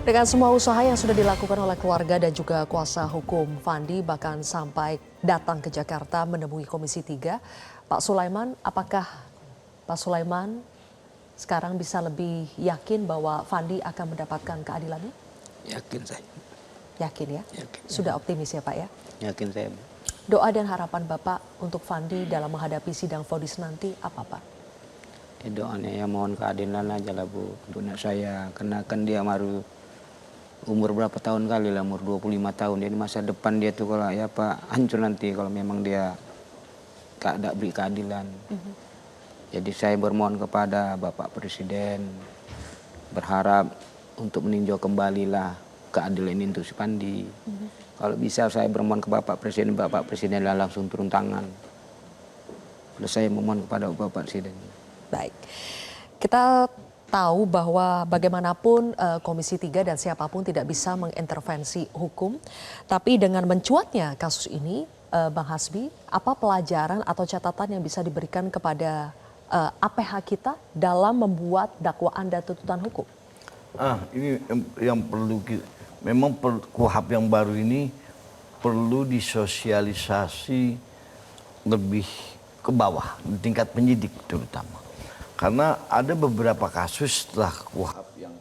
Dengan semua usaha yang sudah dilakukan oleh keluarga dan juga kuasa hukum Fandi bahkan sampai datang ke Jakarta menemui Komisi 3, Pak Sulaiman, apakah Pak Sulaiman sekarang bisa lebih yakin bahwa Fandi akan mendapatkan keadilannya? Yakin saya. Yakin ya? Yakin. Sudah optimis ya Pak ya? Yakin saya. Doa dan harapan Bapak untuk Fandi dalam menghadapi sidang vonis nanti apa Pak? Ya, doanya ya mohon keadilan aja lah Bu untuk anak saya. Karena kan dia baru umur berapa tahun kali lah, umur 25 tahun. Jadi masa depan dia tuh kalau ya Pak hancur nanti kalau memang dia tidak beri keadilan. Jadi saya bermohon kepada Bapak Presiden berharap untuk meninjau kembalilah keadilan ini untuk si Fandi. Kalau bisa saya bermohon ke Bapak Presiden langsung turun tangan. Lalu saya memohon kepada Bapak Presiden. Baik, kita tahu bahwa bagaimanapun Komisi 3 dan siapapun tidak bisa mengintervensi hukum. Tapi dengan mencuatnya kasus ini, Bang Hasbi, apa pelajaran atau catatan yang bisa diberikan kepada APH kita dalam membuat dakwaan dan tuntutan hukum? Ini yang perlu memang KUHP yang baru ini perlu disosialisasi lebih ke bawah, di tingkat penyidik terutama. Karena ada beberapa kasus setelah KUHP yang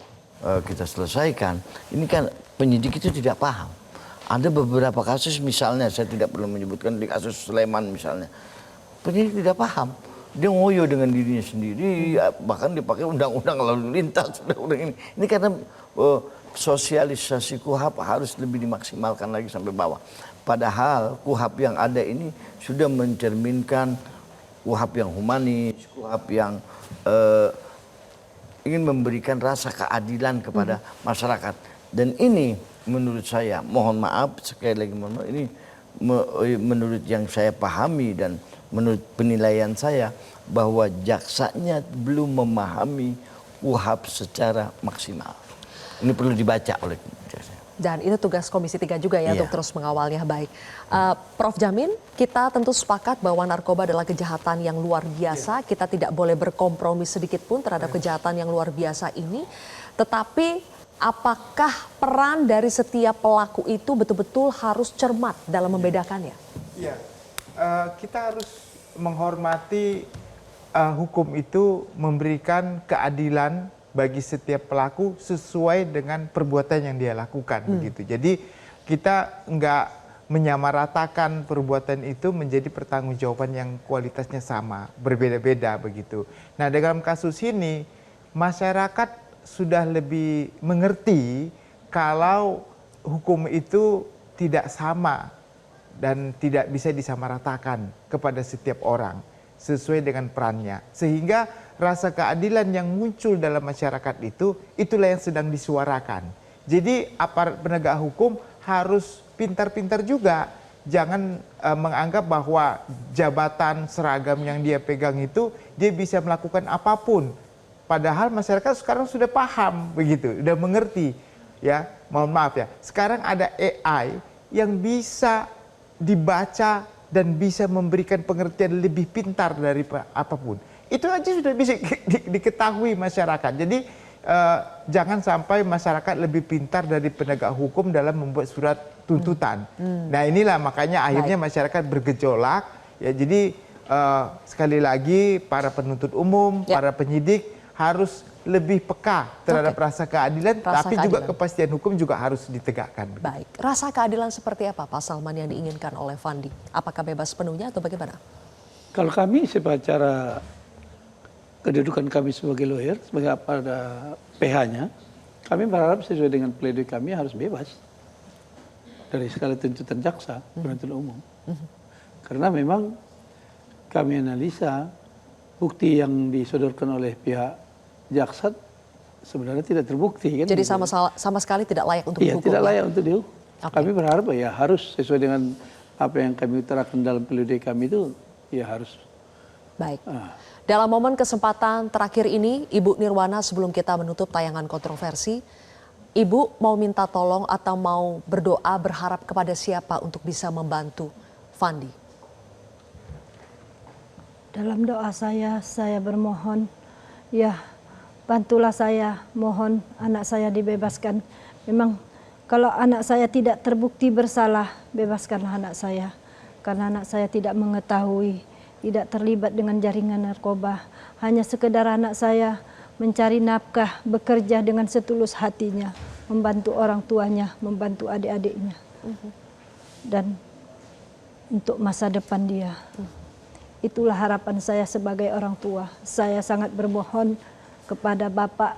kita selesaikan, ini kan penyidik itu tidak paham. Ada beberapa kasus misalnya, saya tidak perlu menyebutkan di kasus Sleman misalnya, penyidik tidak paham. Dia ngoyo dengan dirinya sendiri, bahkan dipakai undang-undang lalu lintas. Ini karena sosialisasi KUHP harus lebih dimaksimalkan lagi sampai bawah. Padahal KUHP yang ada ini sudah mencerminkan KUHP yang humanis, KUHP yang ingin memberikan rasa keadilan kepada masyarakat. Dan ini menurut saya, mohon maaf sekali lagi mohon maaf, ini menurut yang saya pahami dan menurut penilaian saya bahwa jaksanya belum memahami KUHP secara maksimal. Ini perlu dibaca oleh jaksa. Dan itu tugas Komisi 3 juga ya untuk terus mengawalnya. Baik, Prof Jamin, kita tentu sepakat bahwa narkoba adalah kejahatan yang luar biasa. Kita tidak boleh berkompromi sedikit pun terhadap kejahatan yang luar biasa ini. Tetapi apakah peran dari setiap pelaku itu betul-betul harus cermat dalam membedakannya? Ya, kita harus menghormati hukum itu memberikan keadilan bagi setiap pelaku sesuai dengan perbuatan yang dia lakukan begitu. Jadi kita nggak menyamaratakan perbuatan itu menjadi pertanggungjawaban yang kualitasnya sama, berbeda-beda begitu. Nah, dalam kasus ini masyarakat sudah lebih mengerti kalau hukum itu tidak sama dan tidak bisa disamaratakan kepada setiap orang sesuai dengan perannya. Sehingga rasa keadilan yang muncul dalam masyarakat itu, itulah yang sedang disuarakan. Jadi aparat penegak hukum harus pintar-pintar juga. Jangan menganggap bahwa jabatan seragam yang dia pegang itu, dia bisa melakukan apapun. Padahal masyarakat sekarang sudah paham begitu, sudah mengerti. Ya, mohon maaf ya. Sekarang ada AI yang bisa dibaca dan bisa memberikan pengertian lebih pintar dari apapun. Itu aja sudah bisa diketahui masyarakat. Jadi jangan sampai masyarakat lebih pintar dari penegak hukum dalam membuat surat tuntutan. Nah, inilah makanya akhirnya masyarakat bergejolak. Ya, jadi sekali lagi para penuntut umum, para penyidik harus lebih peka terhadap rasa keadilan, tapi juga kepastian hukum juga harus ditegakkan. Baik, rasa keadilan seperti apa Pak Salman yang diinginkan oleh Fandi? Apakah bebas penuhnya atau bagaimana? Kalau kami secara kedudukan kami sebagai lawyer, sebagai pada PH-nya, kami berharap sesuai dengan pledoi kami harus bebas dari segala tuntutan jaksa penuntut umum. Karena memang kami analisa bukti yang disodorkan oleh pihak jaksa sebenarnya tidak terbukti kan. Jadi sama sekali tidak layak untuk dihukum. Iya, tidak layak untuk dihukum. Kami berharap ya harus sesuai dengan apa yang kami utarakan dalam pledoi kami itu ya harus. Baik. Dalam momen kesempatan terakhir ini, Ibu Nirwana, sebelum kita menutup tayangan kontroversi, Ibu mau minta tolong atau mau berdoa berharap kepada siapa untuk bisa membantu Fandi? Dalam doa saya bermohon, ya bantulah saya, mohon anak saya dibebaskan. Memang kalau anak saya tidak terbukti bersalah, bebaskanlah anak saya. Karena anak saya tidak mengetahui, tidak terlibat dengan jaringan narkoba. Hanya sekedar anak saya mencari nafkah, bekerja dengan setulus hatinya, membantu orang tuanya, membantu adik-adiknya. Dan untuk masa depan dia. Itulah harapan saya sebagai orang tua. Saya sangat bermohon kepada Bapak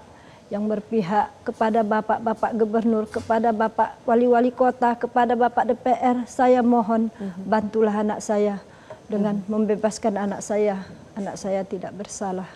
yang berpihak, kepada Bapak-Bapak Gubernur, kepada Bapak Wali-Wali Kota, kepada Bapak DPR. Saya mohon bantulah anak saya dengan membebaskan anak saya. Anak saya tidak bersalah.